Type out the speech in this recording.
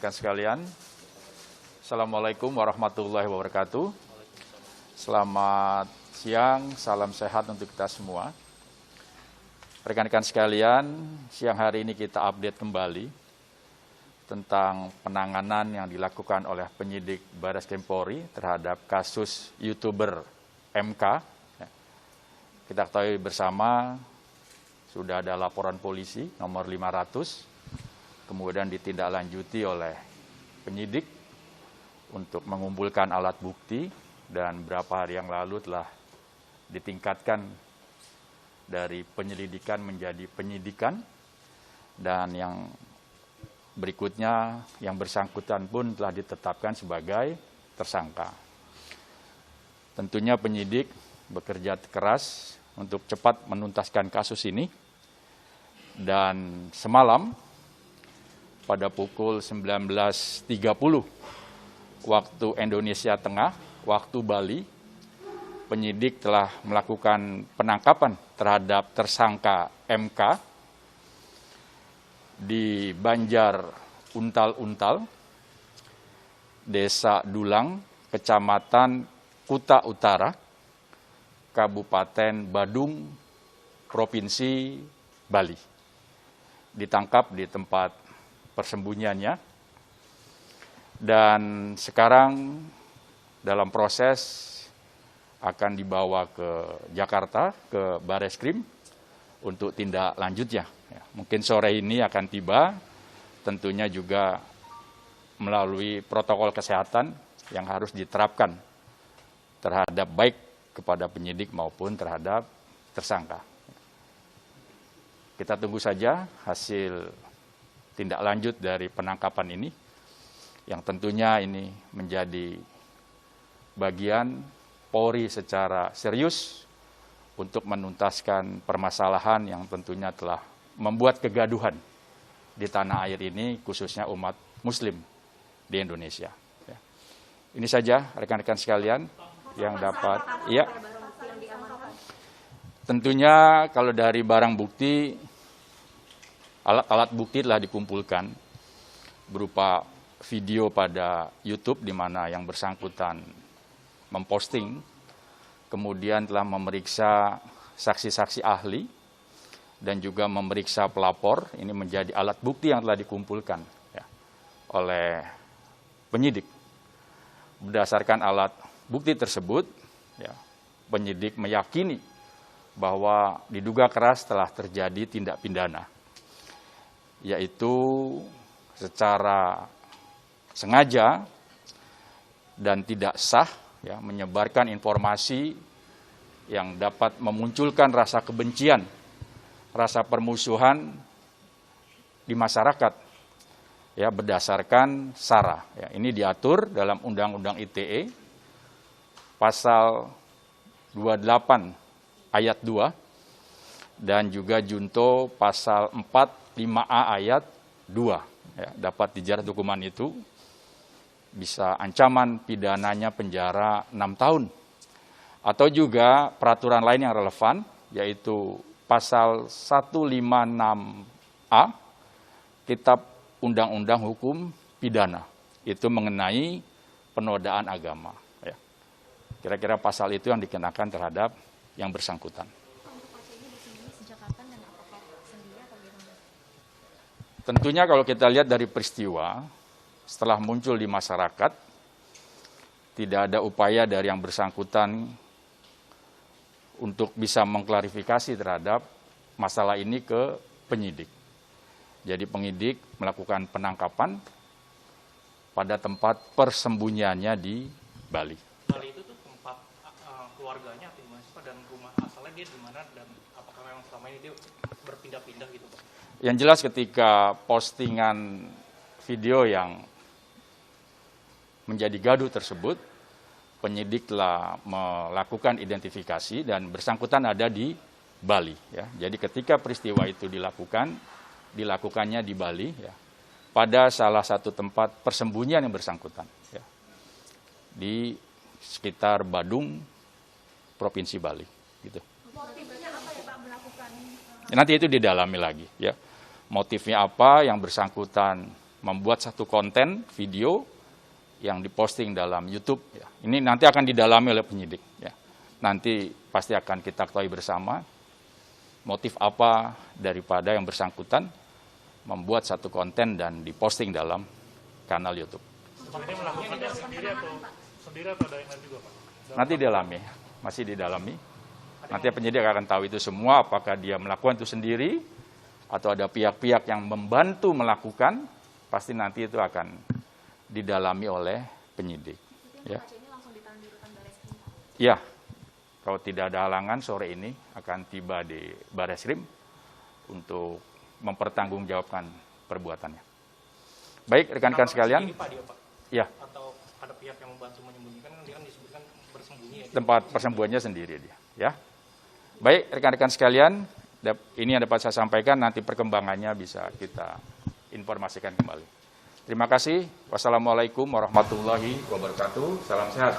rekan-rekan sekalian. Assalamualaikum warahmatullahi wabarakatuh. Selamat siang, salam sehat untuk kita semua. Rekan-rekan sekalian, siang hari ini kita update kembali tentang penanganan yang dilakukan oleh penyidik Barreskrim Polri terhadap kasus YouTuber MK. Kita ketahui bersama sudah ada laporan polisi nomor 500, kemudian ditindaklanjuti oleh penyidik untuk mengumpulkan alat bukti, dan beberapa hari yang lalu telah ditingkatkan dari penyelidikan menjadi penyidikan, dan yang berikutnya yang bersangkutan pun telah ditetapkan sebagai tersangka. Tentunya penyidik bekerja keras untuk cepat menuntaskan kasus ini, dan semalam pada pukul 19.30 waktu Indonesia Tengah, waktu Bali, penyidik telah melakukan penangkapan terhadap tersangka MK di Banjar Untal-Untal, Desa Dulang, Kecamatan Kuta Utara, Kabupaten Badung, Provinsi Bali. Ditangkap di tempat persembunyiannya, dan sekarang dalam proses akan dibawa ke Jakarta, ke Barreskrim untuk tindak lanjutnya. Mungkin sore ini akan tiba, tentunya juga melalui protokol kesehatan yang harus diterapkan terhadap baik kepada penyidik maupun terhadap tersangka. Kita tunggu saja hasil tindak lanjut dari penangkapan ini, yang tentunya ini menjadi bagian Polri secara serius untuk menuntaskan permasalahan yang tentunya telah membuat kegaduhan di tanah air ini, khususnya umat Muslim di Indonesia. Ini saja rekan-rekan sekalian yang dapat. Ya, tentunya kalau dari barang bukti, alat bukti telah dikumpulkan berupa video pada YouTube di mana yang bersangkutan memposting, kemudian telah memeriksa saksi-saksi ahli dan juga memeriksa pelapor. Ini menjadi alat bukti yang telah dikumpulkan oleh penyidik. Berdasarkan alat bukti tersebut, penyidik meyakini bahwa diduga keras telah terjadi tindak pidana, yaitu secara sengaja dan tidak sah menyebarkan informasi yang dapat memunculkan rasa kebencian, rasa permusuhan di masyarakat berdasarkan SARA. Ini diatur dalam Undang-Undang ITE pasal 28 ayat 2 dan juga junto pasal 45A ayat 2. Dapat dijerat hukuman itu, bisa ancaman pidananya penjara 6 tahun. Atau juga peraturan lain yang relevan, yaitu pasal 156A Kitab Undang-Undang Hukum Pidana. Itu mengenai penodaan agama. Kira-kira pasal itu yang dikenakan terhadap yang bersangkutan. Tentunya kalau kita lihat dari peristiwa, setelah muncul di masyarakat, tidak ada upaya dari yang bersangkutan untuk bisa mengklarifikasi terhadap masalah ini ke penyidik. Jadi penyidik melakukan penangkapan pada tempat persembunyiannya di Bali. Bali itu tuh tempat keluarganya atau mahasiswa, dan rumah asalnya dia di mana, dan apakah memang selama ini dia berpindah-pindah gitu, Pak? Yang jelas ketika postingan video yang menjadi gaduh tersebut, penyidik telah melakukan identifikasi dan bersangkutan ada di Bali. Jadi ketika peristiwa itu dilakukannya di Bali, pada salah satu tempat persembunyian yang bersangkutan, di sekitar Badung, Provinsi Bali. Gitu. Motifnya apa ya Pak melakukan? Nanti itu didalami lagi. Motifnya apa, yang bersangkutan membuat satu konten video yang diposting dalam YouTube. Ya. Ini nanti akan didalami oleh penyidik. Ya. Nanti pasti akan kita ketahui bersama motif apa daripada yang bersangkutan membuat satu konten dan diposting dalam kanal YouTube. Ini melakukannya sendiri atau ada yang lain juga, Pak? Nanti didalami, masih didalami. Nanti penyidik akan tahu itu semua, apakah dia melakukan itu sendiri atau ada pihak-pihak yang membantu melakukan, pasti nanti itu akan didalami oleh penyidik. Ya. Ini langsung ditahan di rutan Bareskrim, Pak? Ya, kalau tidak ada halangan sore ini akan tiba di Bareskrim untuk mempertanggungjawabkan perbuatannya. Baik, rekan-rekan sekalian. Pak, dia, Pak? Ya. Atau ada pihak yang membantu menyembunyikan, dia kan disebutkan bersembunyi. Ya, Tempat persembunyiannya sendiri dia. Ya. Baik, rekan-rekan sekalian, ini yang dapat saya sampaikan, nanti perkembangannya bisa kita informasikan kembali. Terima kasih. Wassalamualaikum warahmatullahi wabarakatuh. Salam sehat.